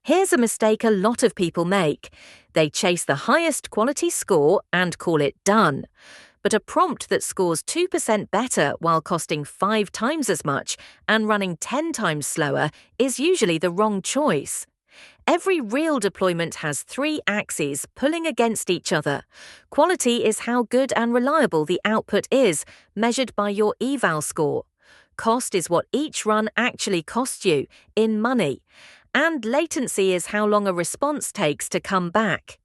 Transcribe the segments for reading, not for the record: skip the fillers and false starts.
Here's a mistake a lot of people make. They chase the highest quality score and call it done. But a prompt that scores 2% better while costing 5 times as much and running 10 times slower is usually the wrong choice. Every real deployment has 3 axes pulling against each other. Quality is how good and reliable the output is, measured by your eval score. Cost is what each run actually costs you, in money. And latency is how long a response takes to come back.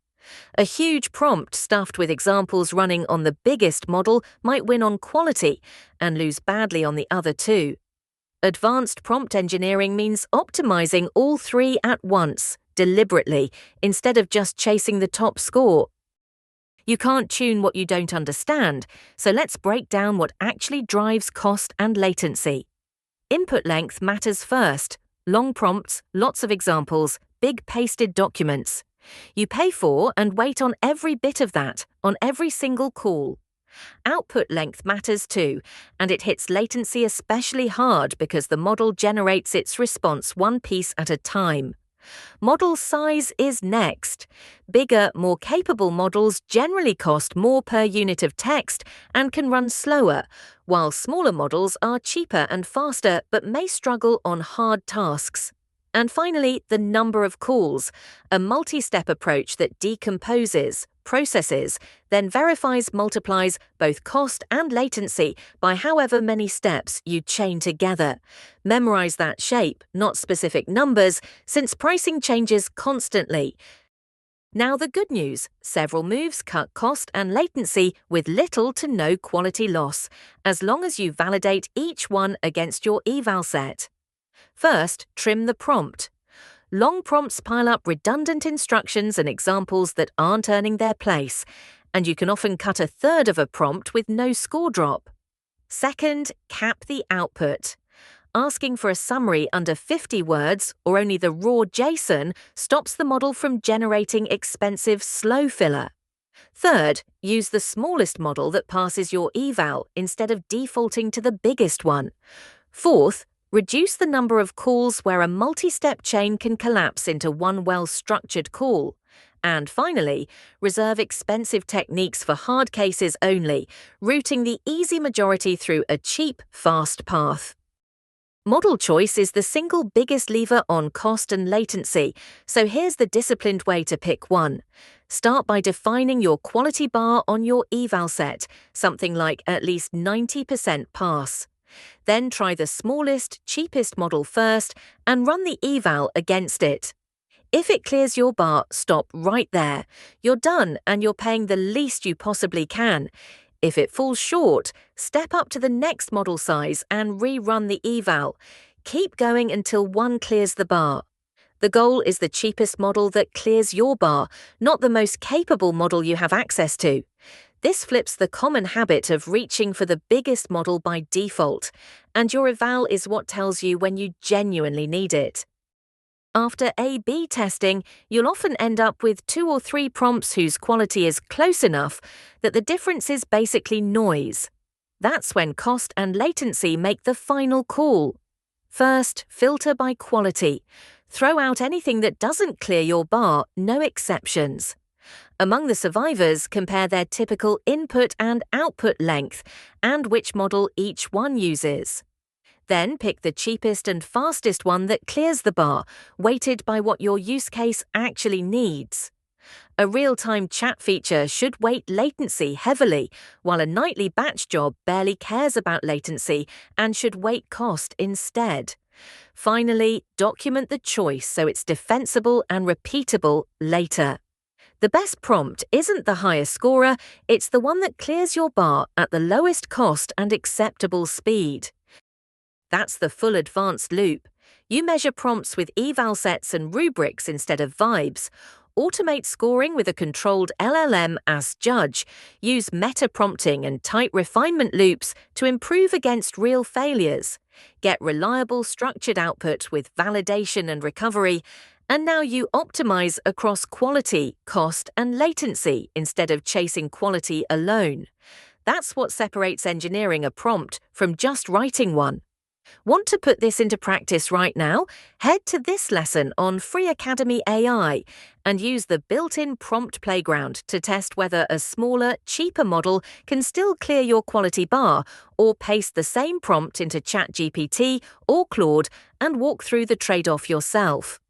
A huge prompt stuffed with examples running on the biggest model might win on quality and lose badly on the other two. Advanced prompt engineering means optimizing all 3 at once, deliberately, instead of just chasing the top score. You can't tune what you don't understand, so let's break down what actually drives cost and latency. Input length matters first. Long prompts, lots of examples, big pasted documents. You pay for and wait on every bit of that, on every single call. Output length matters too, and it hits latency especially hard because the model generates its response one piece at a time. Model size is next. Bigger, more capable models generally cost more per unit of text and can run slower, while smaller models are cheaper and faster but may struggle on hard tasks. And finally, the number of calls, a multi-step approach that decomposes, processes, then verifies, multiplies both cost and latency by however many steps you chain together. Memorize that shape, not specific numbers, since pricing changes constantly. Now the good news, several moves cut cost and latency with little to no quality loss, as long as you validate each one against your eval set. First, trim the prompt. Long prompts pile up redundant instructions and examples that aren't earning their place, and you can often cut a third of a prompt with no score drop. Second, cap the output. Asking for a summary under 50 words or only the raw JSON stops the model from generating expensive slow filler. Third, use the smallest model that passes your eval instead of defaulting to the biggest one. Fourth, reduce the number of calls where a multi-step chain can collapse into one well-structured call. And finally, reserve expensive techniques for hard cases only, routing the easy majority through a cheap, fast path. Model choice is the single biggest lever on cost and latency, so here's the disciplined way to pick one. Start by defining your quality bar on your eval set, something like at least 90% pass. Then try the smallest, cheapest model first and run the eval against it. If it clears your bar, stop right there. You're done and you're paying the least you possibly can. If it falls short, step up to the next model size and rerun the eval. Keep going until one clears the bar. The goal is the cheapest model that clears your bar, not the most capable model you have access to. This flips the common habit of reaching for the biggest model by default, and your eval is what tells you when you genuinely need it. After A/B testing, you'll often end up with 2 or 3 prompts whose quality is close enough that the difference is basically noise. That's when cost and latency make the final call. First, filter by quality. Throw out anything that doesn't clear your bar, no exceptions. Among the survivors, compare their typical input and output length and which model each one uses. Then pick the cheapest and fastest one that clears the bar, weighted by what your use case actually needs. A real-time chat feature should weight latency heavily, while a nightly batch job barely cares about latency and should weight cost instead. Finally, document the choice so it's defensible and repeatable later. The best prompt isn't the highest scorer, it's the one that clears your bar at the lowest cost and acceptable speed. That's the full advanced loop. You measure prompts with eval sets and rubrics instead of vibes. Automate scoring with a controlled LLM as judge. Use meta-prompting and tight refinement loops to improve against real failures. Get reliable structured output with validation and recovery. And now you optimize across quality, cost, and latency instead of chasing quality alone. That's what separates engineering a prompt from just writing one. Want to put this into practice right now? Head to this lesson on Free Academy AI and use the built-in prompt playground to test whether a smaller, cheaper model can still clear your quality bar, or paste the same prompt into ChatGPT or Claude and walk through the trade-off yourself.